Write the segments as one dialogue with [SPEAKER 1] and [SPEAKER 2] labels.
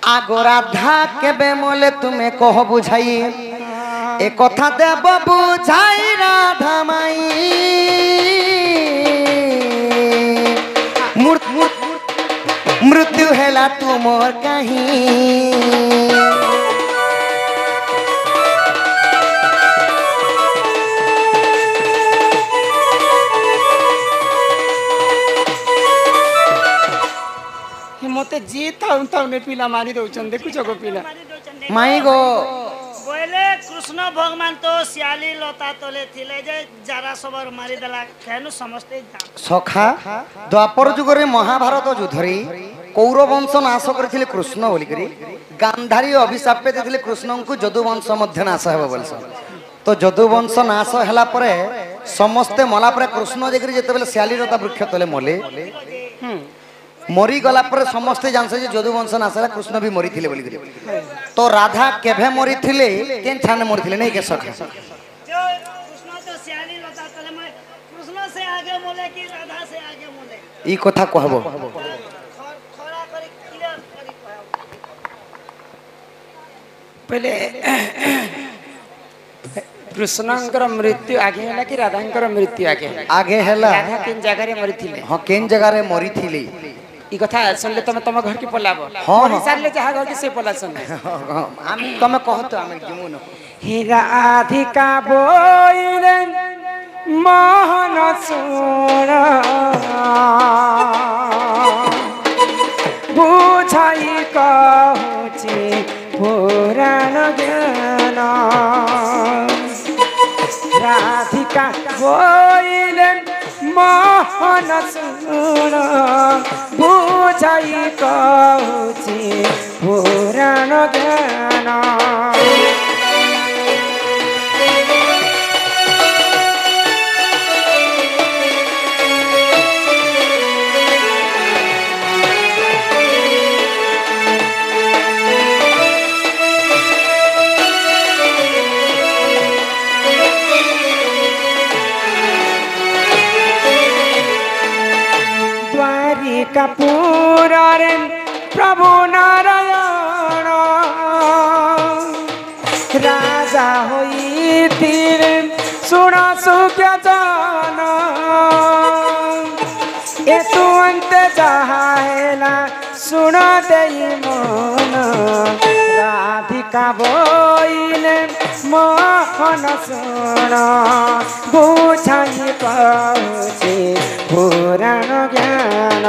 [SPEAKER 1] आगो राधा केबे मोले तुम्हें कह बुझाई ए कथा देव बुझाई राधा माई मृत्यु हेला तुमोर कहीं
[SPEAKER 2] मते जी ताउ ताउ ने पिला मारी दउछन देखु छको पिला
[SPEAKER 1] माई गो
[SPEAKER 3] बोले कृष्ण भगवान तो सियाली लता तले थिले जे जरा सबर मारी देला केनु समझते
[SPEAKER 1] सखा द्वापर जुगरे महाभारत युद्धरे कौरव वंश नाश करथिले कृष्ण बोली करी गांधारी अभिशाप पे देथिले कृष्ण को जदु वंश मध्य नाश हेबो बोलस तो जदु वंश नाश हला परे समस्त मला परे कृष्ण जेकरी जेते बेले सियाली लता वृक्ष तले मले मरी गला पर समस्ते जानसे जे जदु वंश नाशला कृष्ण भी मरी थिले बोली करी तो राधा केभे मरी थिले केन ठाने मरी थिले नै के सखा
[SPEAKER 3] जो कृष्ण तो सियाली लता तले में कृष्ण से आगे मोले कि राधा से आगे मोले
[SPEAKER 1] ई कथा कहबो
[SPEAKER 3] खरा करी क्लियर करी कहबो
[SPEAKER 2] पहले कृष्णंकर मृत्यु आगे हैला कि राधांकर मृत्यु आगे
[SPEAKER 1] हैला
[SPEAKER 2] राधा किन जगह रे मरी थिले
[SPEAKER 1] हां केन जगह रे मरी थिले
[SPEAKER 2] ई कथा सुनले तम घर की पलाबो
[SPEAKER 1] हां
[SPEAKER 2] साले जहा घर की से पला सुन
[SPEAKER 1] हम तमे कहतो हम जिमु न
[SPEAKER 2] हे राधिका बोइले मोहन सुर बुझाई कहूची पुराण ज्ञान राधिका बोइले मोहन सुर बुझाई कहूची पुराण ज्ञान कपूर प्रभु नारायण राजा होइथिले सुन सुख्य जान एतु अंत जहा हेला सुन देई मन राधिका बोइले मोहन सुन बुझाई कहूची पुराण ज्ञान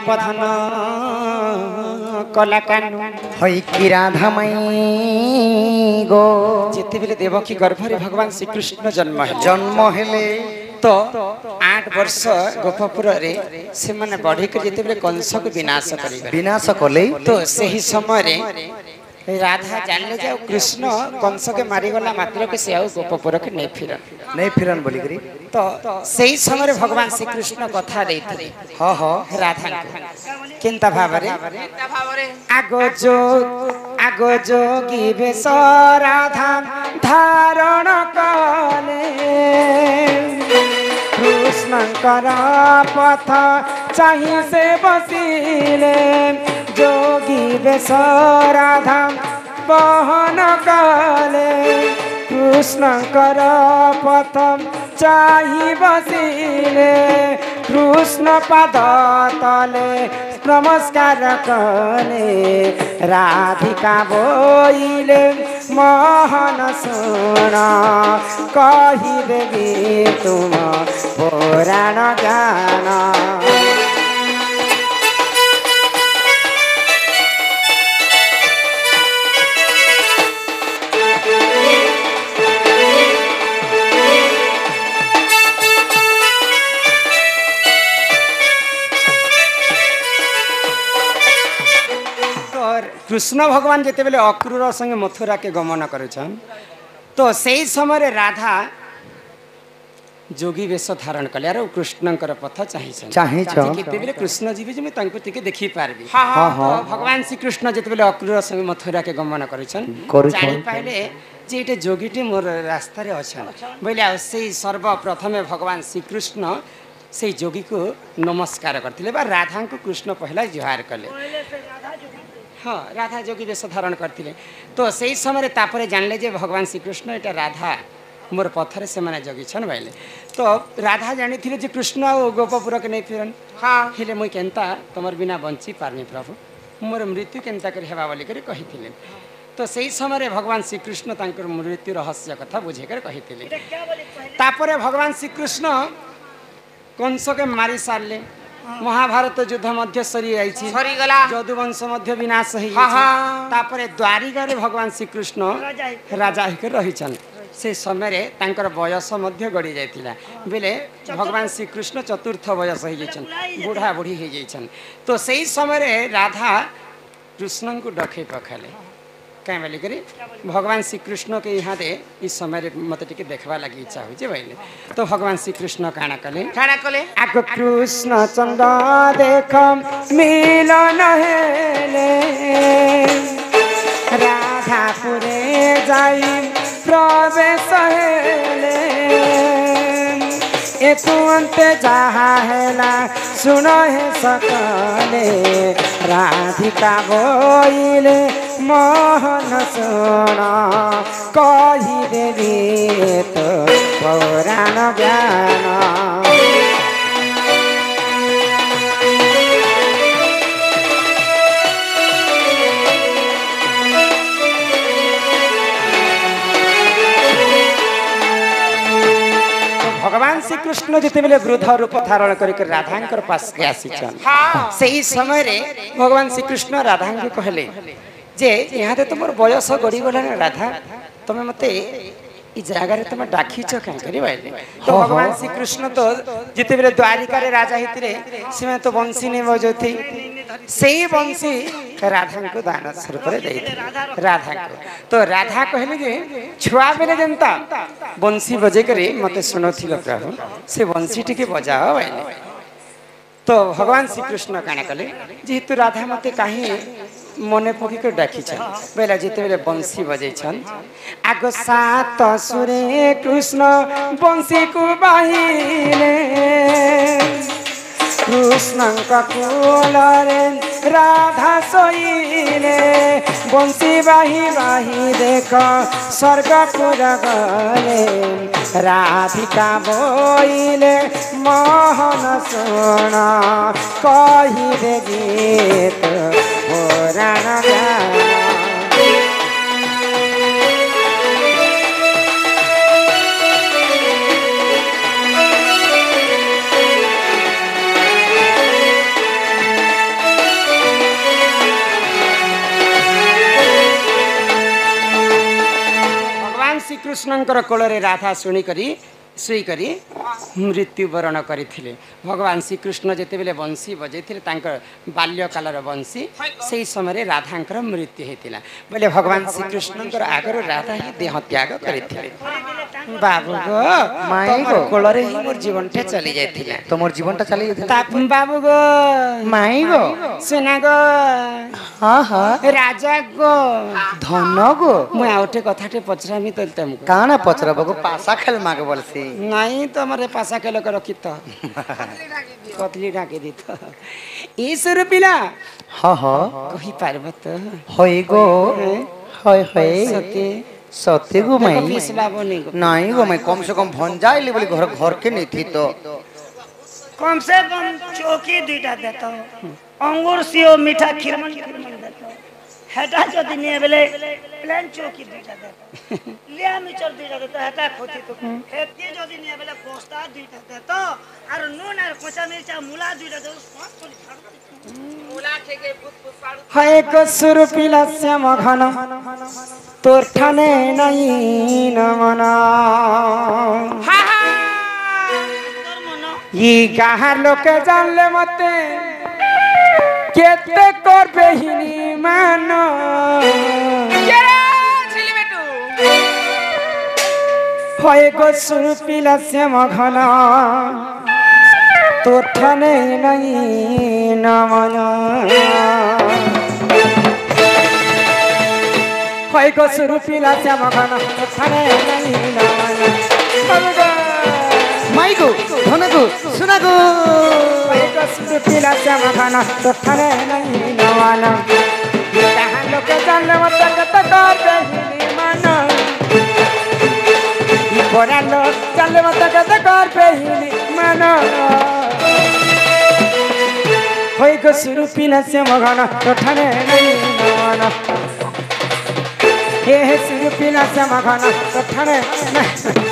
[SPEAKER 2] पधन कलाकानु
[SPEAKER 1] हई की राधा मई गो
[SPEAKER 2] जिते बेले देवकी गर्भ रे भगवान श्री कृष्ण जन्म हेले तो 8 वर्ष गोपपुर रे से माने बढ़ी के जिते बेले कंस को विनाश कले तो सही समय रे राधा जानले जे कृष्ण कंस के मारी गला मात्र के से गोपपुर के नहीं फिरन बोली करी तो सही समय रे भगवान श्री कृष्ण कथा देथले
[SPEAKER 1] हां हां
[SPEAKER 2] राधा किंता भावरे आगो जोगी बेस राधा धारण कले कृष्णकर पथ चाहि से बसिले जोगी बेस राधा बहन कले कृष्णकर पथ चाहि बसिले कृष्ण पद तले नमस्कार कले राधिका बोइले मोहन सुन कही देवी तुम पुराण ज्ञान कृष्ण भगवान जिते बेले अक्रूर संगे मथुरा के गमन करुछन तो सही समय राधा जोगी वेश धारण कले आरो कृष्णंकर पथ चाहिए कृष्ण जी भी तांको टिके देखि पारबी भगवान श्री कृष्ण जिते बेले अक्रूर संगे मथुरा के गमन करुछन जानि पाइले जे एटे जोगीटे मोर रास्ता रे अछन बोले से सर्वप्रथमे भगवान श्री कृष्ण से जोगी को नमस्कार करथिले बा राधा को कृष्ण पहला जुहार कले हाँ राधा जोगी वेश धारण करथिले तो सही समय तापरे जानले जे भगवान श्री कृष्ण एटा राधा मोर पथरे से माने जगी छन भाईले तो राधा जानी थिले जे कृष्ण और गोपपुर के नहीं फिरन हाँ हेले मुई केनता तमर बिना बंची पारनी प्रभु मोर मृत्यु केनता कर हेबा बोली कर कहिथिले तो सही समय भगवान श्री कृष्ण तांकर मृत्यु रहस्य कथा बुझे कर कहिथिले तापरे भगवान श्री कृष्ण कंस के मारी सारले महाभारत युद्ध मध्य सरी आइछि सरी गला जदुवंश मध्य विनाश होई तापरे द्वारिका रे भगवान श्री कृष्ण राजा हिकर रहिछन से समय तांकर बयस मध्य गड़ी जाइतिला बेले भगवान श्री कृष्ण चतुर्थ बयस हो जाइछन बूढ़ा बूढ़ी हो जाइछन तो सही समय राधा कृष्ण को डखे पखाले क्या बोली करी भगवान श्री कृष्ण के यहाँ दे इस समय मत टिके देखवा लगी इच्छा हो भाई तो भगवान श्री कृष्ण काना कले आगो कृष्ण चंद्र देख मिलन हेले राधापुरे जाई प्रवेश हेले एतुअंते जहा हेला सुन हे सकले राधिका बोइले मोहन सुन कही देवी तो पुराण ज्ञान भगवान श्री कृष्ण जिते बेले वृद्ध रूप धारण कर राधा पास के आसीछन सही समय रे भगवान श्री कृष्ण राधा को कहले जे यहाँ ते तुम बयस गड़ी गला राधा तुम्हें मते इ जगह रे तुम डाकीच कहीं करी बाइले तो भगवान श्री कृष्ण तो जिते बेले द्वारिका रे राजा हितरे से तो बंसी ने बजोथी सही बंसी राधा को दान स्वरूप रे देथि राधा को तो राधा कहले जे छुआ बेले जनता बंसी बजे करे मते सुनथिलो प्रभु से बंसी टिके बजाओ बाइले तो भगवान श्री कृष्ण काना कले जेहेतु राधा मते काहे मने पकी के डाकी छन बेला जिते बेले बंसी बजे छन आगो सात सुरे कृष्ण बंसी को बाहिले कृष्ण का कुलरे राधा सोइले बंसी बाही बाही देख स्वर्गपुर गले राधिका बोइले मोहन सुन कही दे गीत पुराण ज्ञान श्री कृष्णंकर कोଳରେ राधा शुणिकी शुईकरी मृत्युवरण करथिले भगवान श्री कृष्ण जेते बेले बंसी बजेथिले तांकर बाल्यकालर बंसी सेही समय राधांकर मृत्यु हेतिला बोले भगवान श्री कृष्णंकर आगर राधा ही देह त्याग करथिले बाबू गो माई गो कोଳରେ ही मोर जीवनटा चली जायथिला
[SPEAKER 1] तो मोर जीवनटा चली जायथिला
[SPEAKER 2] ताप बाबू गो
[SPEAKER 1] माई गो
[SPEAKER 2] सेना गो
[SPEAKER 1] हां हां
[SPEAKER 2] राजा गो
[SPEAKER 1] धन गो
[SPEAKER 2] मु आउटे कथाटे पचरामी तो तुमको
[SPEAKER 1] काना पचरबो गो पासा खेल माग बोलसी
[SPEAKER 2] नहीं तो हमारे पासा के लोग रखी तो कतली ढाके दी तो ईश्वर पिला
[SPEAKER 1] हाँ हाँ
[SPEAKER 2] कही पार्वत
[SPEAKER 1] होई गो होय होय
[SPEAKER 2] सत्य
[SPEAKER 1] सत्य गो मैं
[SPEAKER 2] पिछला बोनी गो
[SPEAKER 1] नहीं गो मैं कम से कम भंजा ले बोली घर के नहीं थी तो
[SPEAKER 3] कम से कम चौकी दुईटा देता अंगूर सियो मीठा खीरमन देता हेटा जदि नहीं बेले प्लेन चौकी दुईटा देता लिया मिचर दुईटा देता हेटा खोती तो हेती जदि नहीं बेले कोस्ता दुईटा देता और नून और कच्चा मिर्चा मूला दुईटा देता स्वाद थोड़ी मूला खेके फुट फुट पाड़ू
[SPEAKER 2] हाय को सुर पिला श्याम घन तोर ठाने नहीं न मना हा हा ये गाहर लोग जानले मते केते करबे हिनी मान होय गो सुरपिला श्याम घन तो ठाने नहीं नमन होय गो सुरपिला श्याम घन तो ठाने नहीं नमन
[SPEAKER 1] माई गो धन गो सुना गो
[SPEAKER 2] सुरपिला श्याम घन तो ठाने नहीं नमन कहाँ लोग जानले मत कत करबे हिनी मान बड़ा लोग चल मत कत करबे हिनी मान होय गो सुरपिला श्याम घन तो ठाने नहीं नमन हे सुरपिला श्याम घन तो ठाने नहीं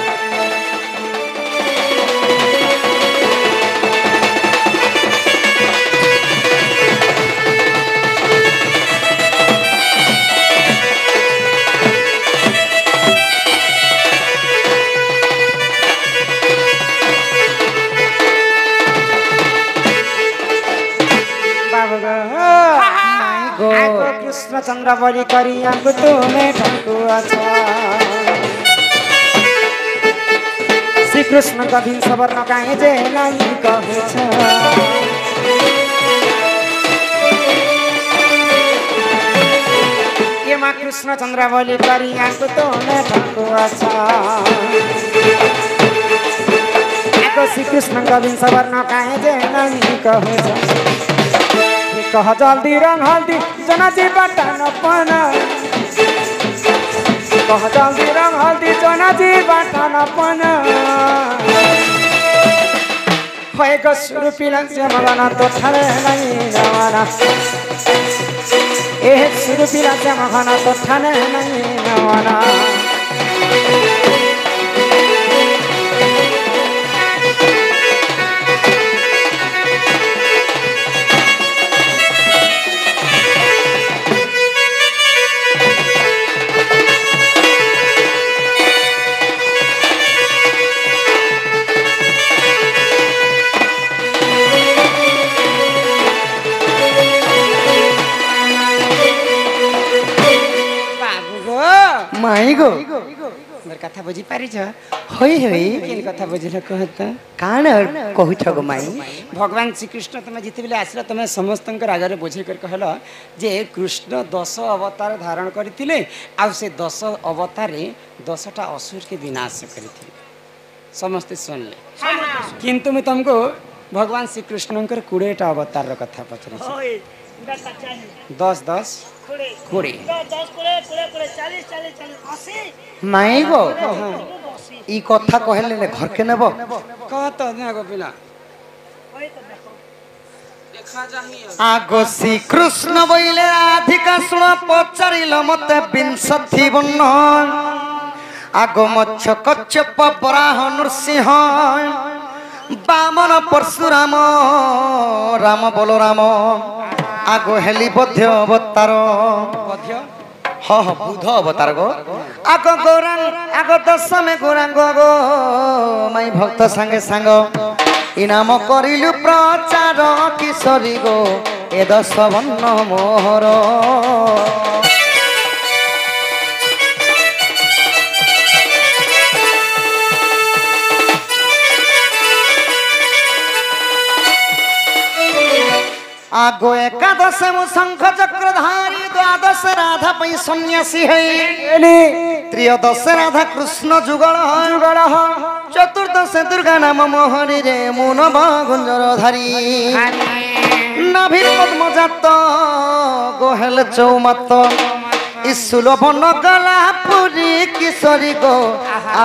[SPEAKER 2] कृष्ण चंद्र बलि करी आंकु तुम्हें ठकुआ श्री कृष्ण कभी सबर न काहे जे नहीं कहू ये माँ कृष्ण चंद्र बलि करी आंकु तुम्हें ठकुआ श्री कृष्ण कभी सबर न काहे जे नहीं कहू कह जल्दी रंग हल्दी जनाजी बटन पन कह जल्दी रंग हल्दी जनाजी बटन पन होय गो सुरपिला श्याम घन तो ठाने नहीं नमन ए सुरपिला श्याम घन तो ठाने नहीं नमन
[SPEAKER 1] माई गो
[SPEAKER 2] मोर कथा बुझी पारि छ
[SPEAKER 1] होई होई
[SPEAKER 2] केन कथा बुझिल कहत
[SPEAKER 1] काण कहू छ गो माई
[SPEAKER 2] भगवान श्री कृष्ण तुम जिते बेले आसला तुम समस्त आगे बुझे कर कहल जे कृष्ण 10 अवतार धारण करथिले आ से 10 अवतार 10टा असुर के विनाश करथिले समस्त सुनले किंतु मैं तुमको भगवान श्री कृष्ण 20टा अवतार रो कथा पचरे 10 कोड़े
[SPEAKER 1] माई गो ई कथा कहले ने घर के नेबो
[SPEAKER 2] कहत ना गो पिला देखा जाही
[SPEAKER 1] आगो श्री कृष्ण बोले राधिका सुन पचारिल मते विंशति बन्न आगो मच्छ कच्छप बराह नृसिंह बामन परशुराम राम बलराम आगो हेली बध्य अवतार बुध अवतार गो आगो गौरांग आगो दशमे गौरांग गो माई भक्त सांगे सांग इनाम करिलु प्रचार किशोरी गो ए 10 बन्न मोहर आगो एकादश शंख चक्रधारी द्वादश राधा पई सन्यासी है त्रयोदश राधा कृष्ण जुगल चतुर्दश दुर्गा नाम मोहरी रे मुनव गुंजरधारी नाभि पद्मजात गोहेल चौमत इसुलभन गला पुरी किशोरी गो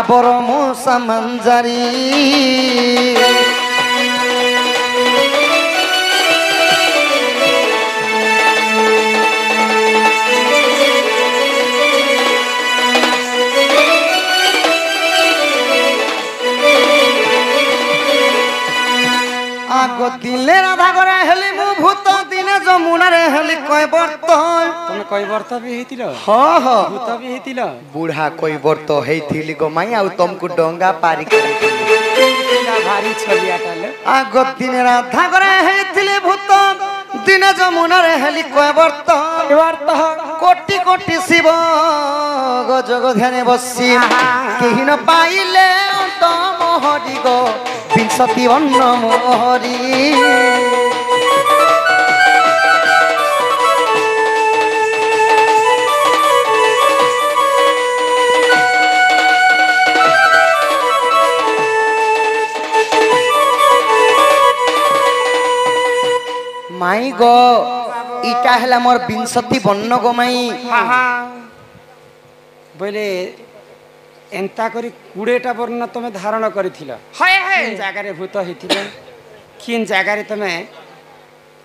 [SPEAKER 1] आबर मूसा मंजारी आगो दिले राधा करे हेली मु भूत दिने जमुना रे हेली कय वर्त
[SPEAKER 2] तुम कय वर्त भी हेतिल भूत भी हेतिल
[SPEAKER 1] बूढ़ा कय वर्त हेतिली गो माई आ तुमको डंगा पारी
[SPEAKER 2] भारी छलियाटाले
[SPEAKER 1] आगो दिने राधा करे हेतिले भूत दिन जमुनारे हेली कयवर्त कोटि कोटि शिव गजग ध्यान बसी केहि न पाइले तम हरि गो विंशति वर्ण मोहरी माई गो इटा है मोर विंशति वर्ण गो माई
[SPEAKER 2] बोले एंता करी 20टा वर्ण तुम धारण करिथिल जगार भूत होइथिल किन जगार तुम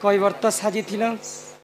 [SPEAKER 2] कैवर्त साजिथिल